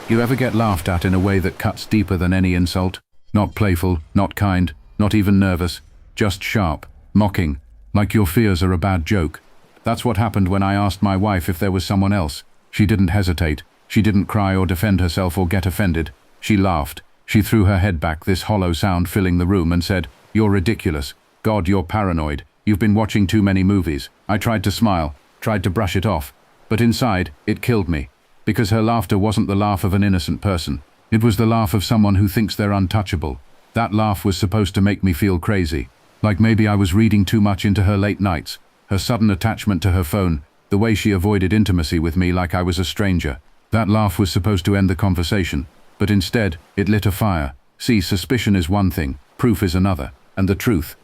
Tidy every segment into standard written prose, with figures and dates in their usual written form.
You ever get laughed at in a way that cuts deeper than any insult? Not playful, not kind, not even nervous, just sharp, mocking, like your fears are a bad joke. That's what happened when I asked my wife if there was someone else. She didn't hesitate. She didn't cry or defend herself or get offended. She laughed. She threw her head back, this hollow sound filling the room, and said, "You're ridiculous. God, you're paranoid. You've been watching too many movies." I tried to smile, tried to brush it off, but inside, it killed me. Because her laughter wasn't the laugh of an innocent person. It was the laugh of someone who thinks they're untouchable. That laugh was supposed to make me feel crazy. Like maybe I was reading too much into her late nights, her sudden attachment to her phone, the way she avoided intimacy with me like I was a stranger. That laugh was supposed to end the conversation, but instead, it lit a fire. See, suspicion is one thing, proof is another. And the truth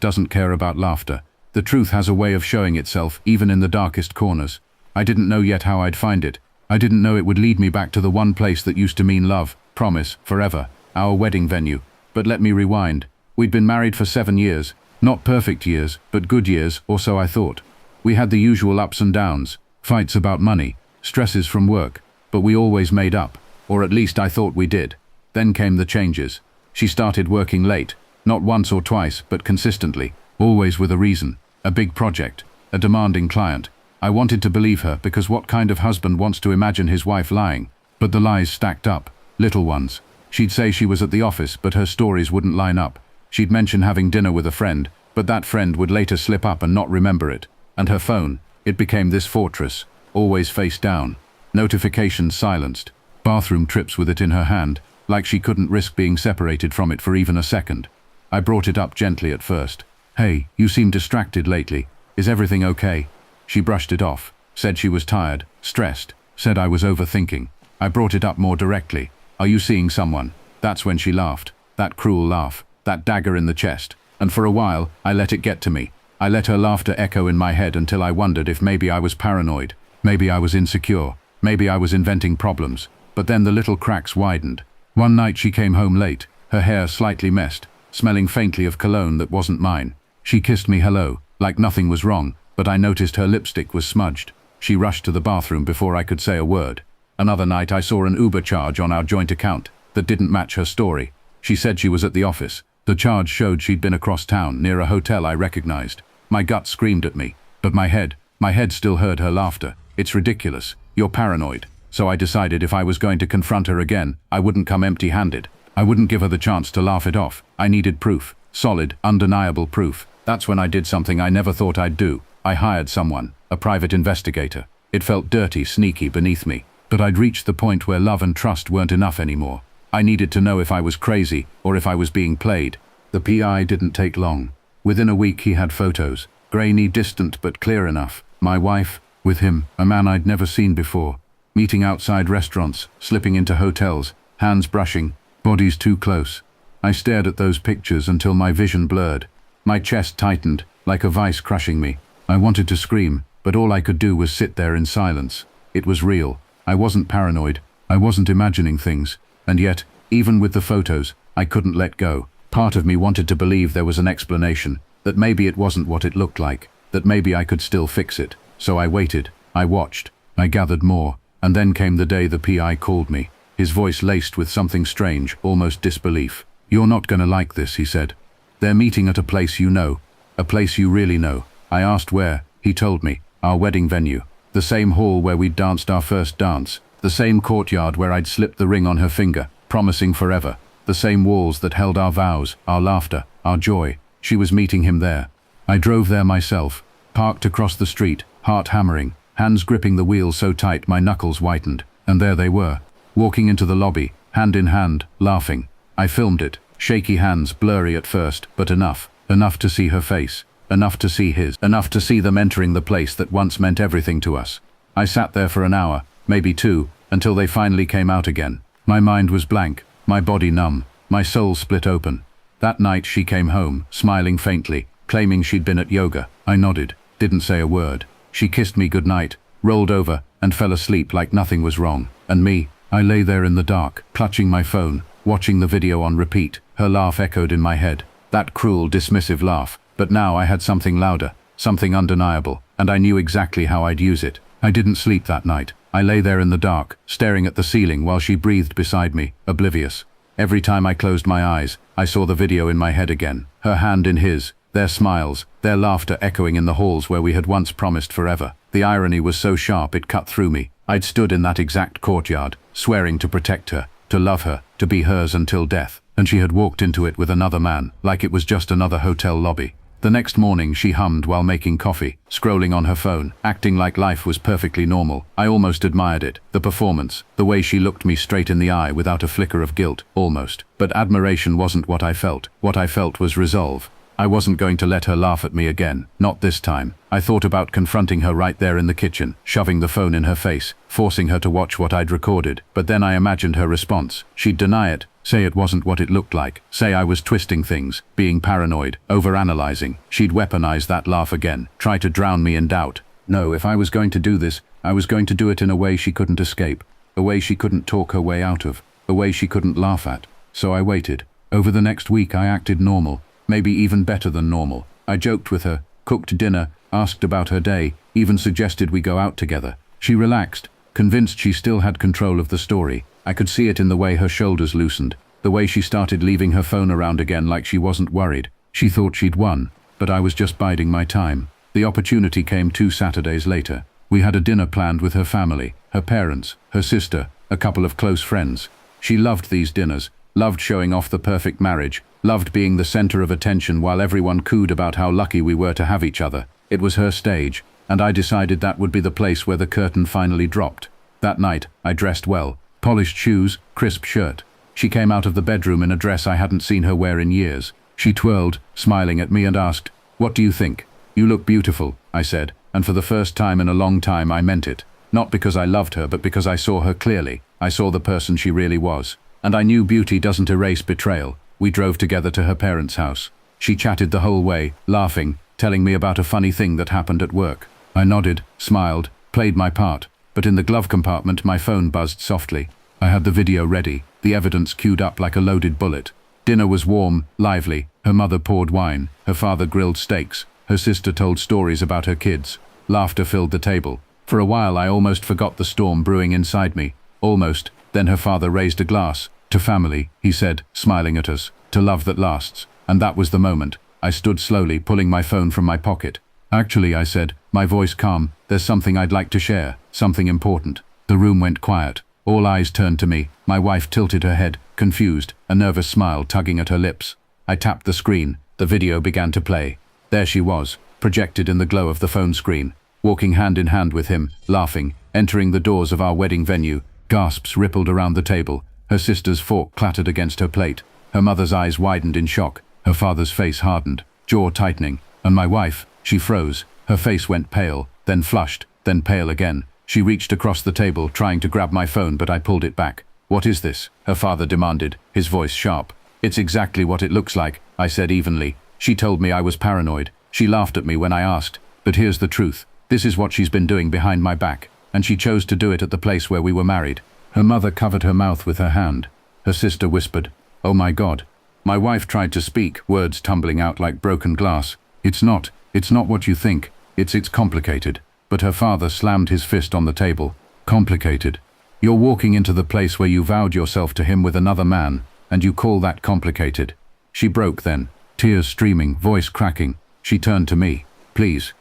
doesn't care about laughter. The truth has a way of showing itself, even in the darkest corners. I didn't know yet how I'd find it. I didn't know it would lead me back to the one place that used to mean love, promise, forever, our wedding venue. But let me rewind. We'd been married for 7 years. Not perfect years, but good years, or so I thought. We had the usual ups and downs, fights about money, stresses from work, but we always made up, or at least I thought we did. Then came the changes. She started working late, not once or twice, but consistently, always with a reason, a big project, a demanding client. I wanted to believe her because what kind of husband wants to imagine his wife lying? But the lies stacked up, little ones. She'd say she was at the office, but her stories wouldn't line up. She'd mention having dinner with a friend, but that friend would later slip up and not remember it. And her phone, it became this fortress, always face down. Notifications silenced. Bathroom trips with it in her hand, like she couldn't risk being separated from it for even a second. I brought it up gently at first. "Hey, you seem distracted lately. Is everything okay?" She brushed it off, said she was tired, stressed, said I was overthinking. I brought it up more directly. "Are you seeing someone?" That's when she laughed. That cruel laugh, that dagger in the chest. And for a while, I let it get to me. I let her laughter echo in my head until I wondered if maybe I was paranoid. Maybe I was insecure. Maybe I was inventing problems. But then the little cracks widened. One night she came home late, her hair slightly messed, smelling faintly of cologne that wasn't mine. She kissed me hello, like nothing was wrong, but I noticed her lipstick was smudged. She rushed to the bathroom before I could say a word. Another night I saw an Uber charge on our joint account that didn't match her story. She said she was at the office. The charge showed she'd been across town, near a hotel I recognized. My gut screamed at me, but my head still heard her laughter. "It's ridiculous. You're paranoid." So I decided if I was going to confront her again, I wouldn't come empty-handed. I wouldn't give her the chance to laugh it off. I needed proof. Solid, undeniable proof. That's when I did something I never thought I'd do. I hired someone, a private investigator. It felt dirty, sneaky, beneath me. But I'd reached the point where love and trust weren't enough anymore. I needed to know if I was crazy, or if I was being played. The PI didn't take long. Within a week he had photos. Grainy, distant, but clear enough. My wife, with him, a man I'd never seen before. Meeting outside restaurants, slipping into hotels, hands brushing, bodies too close. I stared at those pictures until my vision blurred. My chest tightened, like a vice crushing me. I wanted to scream, but all I could do was sit there in silence. It was real. I wasn't paranoid. I wasn't imagining things. And yet, even with the photos, I couldn't let go. Part of me wanted to believe there was an explanation, that maybe it wasn't what it looked like, that maybe I could still fix it. So I waited. I watched. I gathered more. And then came the day the PI called me, his voice laced with something strange, almost disbelief. "You're not gonna like this," he said. "They're meeting at a place you know, a place you really know." I asked where. He told me. Our wedding venue. The same hall where we'd danced our first dance. The same courtyard where I'd slipped the ring on her finger, promising forever. The same walls that held our vows, our laughter, our joy. She was meeting him there. I drove there myself, parked across the street, heart hammering, hands gripping the wheel so tight my knuckles whitened. And there they were, walking into the lobby, hand in hand, laughing. I filmed it, shaky hands, blurry at first, but enough to see her face, enough to see his, enough to see them entering the place that once meant everything to us. I sat there for an hour, maybe 2, until they finally came out again. My mind was blank, my body numb, my soul split open. That night she came home, smiling faintly, claiming she'd been at yoga. I nodded, didn't say a word. She kissed me goodnight, rolled over, and fell asleep like nothing was wrong. And me, I lay there in the dark, clutching my phone, watching the video on repeat. Her laugh echoed in my head. That cruel, dismissive laugh. But now I had something louder, something undeniable, and I knew exactly how I'd use it. I didn't sleep that night. I lay there in the dark, staring at the ceiling while she breathed beside me, oblivious. Every time I closed my eyes, I saw the video in my head again, her hand in his, their smiles, their laughter echoing in the halls where we had once promised forever. The irony was so sharp it cut through me. I'd stood in that exact courtyard, swearing to protect her, to love her, to be hers until death, and she had walked into it with another man, like it was just another hotel lobby. The next morning she hummed while making coffee, scrolling on her phone, acting like life was perfectly normal. I almost admired it, the performance, the way she looked me straight in the eye without a flicker of guilt, almost. But admiration wasn't what I felt. What I felt was resolve. I wasn't going to let her laugh at me again, not this time. I thought about confronting her right there in the kitchen, shoving the phone in her face, forcing her to watch what I'd recorded. But then I imagined her response. She'd deny it, say it wasn't what it looked like, say I was twisting things, being paranoid, overanalyzing. She'd weaponize that laugh again, try to drown me in doubt. No, if I was going to do this, I was going to do it in a way she couldn't escape, a way she couldn't talk her way out of, a way she couldn't laugh at. So I waited. Over the next week I acted normal. Maybe even better than normal. I joked with her, cooked dinner, asked about her day, even suggested we go out together. She relaxed, convinced she still had control of the story. I could see it in the way her shoulders loosened, the way she started leaving her phone around again like she wasn't worried. She thought she'd won, but I was just biding my time. The opportunity came 2 Saturdays later. We had a dinner planned with her family, her parents, her sister, a couple of close friends. She loved these dinners, loved showing off the perfect marriage, loved being the center of attention while everyone cooed about how lucky we were to have each other. It was her stage, and I decided that would be the place where the curtain finally dropped. That night, I dressed well, polished shoes, crisp shirt. She came out of the bedroom in a dress I hadn't seen her wear in years. She twirled, smiling at me, and asked, "What do you think?" "You look beautiful," I said, and for the first time in a long time I meant it. Not because I loved her, but because I saw her clearly. I saw the person she really was. And I knew beauty doesn't erase betrayal. We drove together to her parents' house. She chatted the whole way, laughing, telling me about a funny thing that happened at work. I nodded, smiled, played my part, but in the glove compartment my phone buzzed softly. I had the video ready, the evidence queued up like a loaded bullet. Dinner was warm, lively. Her mother poured wine, her father grilled steaks, her sister told stories about her kids. Laughter filled the table. For a while I almost forgot the storm brewing inside me. Almost. Then her father raised a glass. "To family," he said, smiling at us. "To love that lasts." And that was the moment. I stood slowly, pulling my phone from my pocket. "Actually," I said, my voice calm, "there's something I'd like to share, something important." The room went quiet. All eyes turned to me. My wife tilted her head, confused, a nervous smile tugging at her lips. I tapped the screen. The video began to play. There she was, projected in the glow of the phone screen, walking hand in hand with him, laughing, entering the doors of our wedding venue. Gasps rippled around the table. Her sister's fork clattered against her plate. Her mother's eyes widened in shock. Her father's face hardened, jaw tightening. And my wife, she froze. Her face went pale, then flushed, then pale again. She reached across the table, trying to grab my phone, but I pulled it back. "What is this?" her father demanded, his voice sharp. "It's exactly what it looks like," I said evenly. She told me I was paranoid. She laughed at me when I asked. But here's the truth. This is what she's been doing behind my back. And she chose to do it at the place where we were married. Her mother covered her mouth with her hand. Her sister whispered, "Oh my God." My wife tried to speak, words tumbling out like broken glass. It's not what you think. It's complicated." But her father slammed his fist on the table. "Complicated? You're walking into the place where you vowed yourself to him with another man, and you call that complicated?" She broke then, tears streaming, voice cracking. She turned to me. Please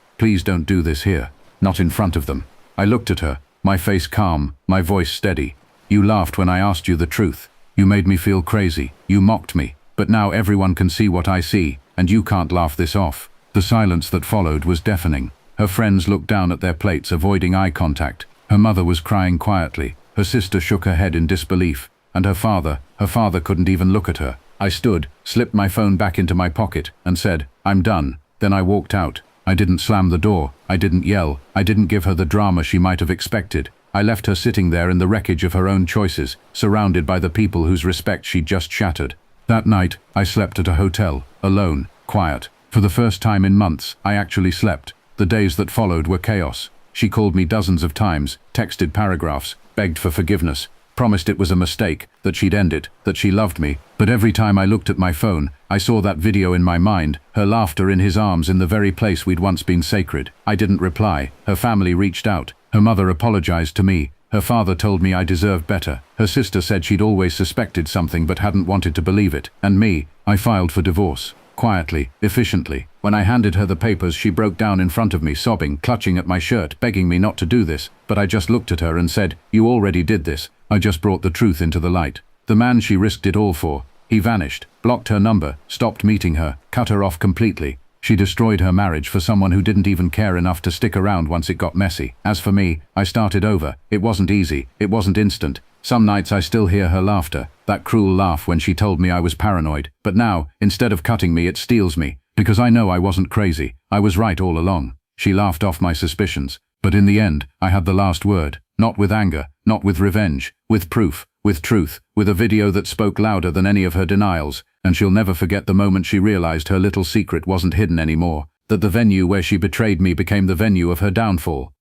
don't do this here. Not in front of them." I looked at her, my face calm, my voice steady. "You laughed when I asked you the truth. You made me feel crazy. You mocked me. But now everyone can see what I see, and you can't laugh this off." The silence that followed was deafening. Her friends looked down at their plates, avoiding eye contact. Her mother was crying quietly. Her sister shook her head in disbelief. And her father couldn't even look at her. I stood, slipped my phone back into my pocket, and said, "I'm done." Then I walked out. I didn't slam the door. I didn't yell. I didn't give her the drama she might have expected. I left her sitting there in the wreckage of her own choices, surrounded by the people whose respect she'd just shattered. That night, I slept at a hotel, alone, quiet. For the first time in months, I actually slept. The days that followed were chaos. She called me dozens of times, texted paragraphs, begged for forgiveness, promised it was a mistake, that she'd end it, that she loved me. But every time I looked at my phone, I saw that video in my mind, her laughter in his arms in the very place we'd once been sacred. I didn't reply. Her family reached out. Her mother apologized to me. Her father told me I deserved better. Her sister said she'd always suspected something but hadn't wanted to believe it. And me, I filed for divorce. Quietly, efficiently. When I handed her the papers, she broke down in front of me, sobbing, clutching at my shirt, begging me not to do this. But I just looked at her and said, "You already did this." I just brought the truth into the light. The man she risked it all for, he vanished, blocked her number, stopped meeting her, cut her off completely. She destroyed her marriage for someone who didn't even care enough to stick around once it got messy. As for me, I started over. It wasn't easy. It wasn't instant. Some nights I still hear her laughter, that cruel laugh when she told me I was paranoid. But now, instead of cutting me, it steels me. Because I know I wasn't crazy. I was right all along. She laughed off my suspicions. But in the end, I had the last word. Not with anger, not with revenge, with proof, with truth, with a video that spoke louder than any of her denials. And she'll never forget the moment she realized her little secret wasn't hidden anymore, that the venue where she betrayed me became the venue of her downfall.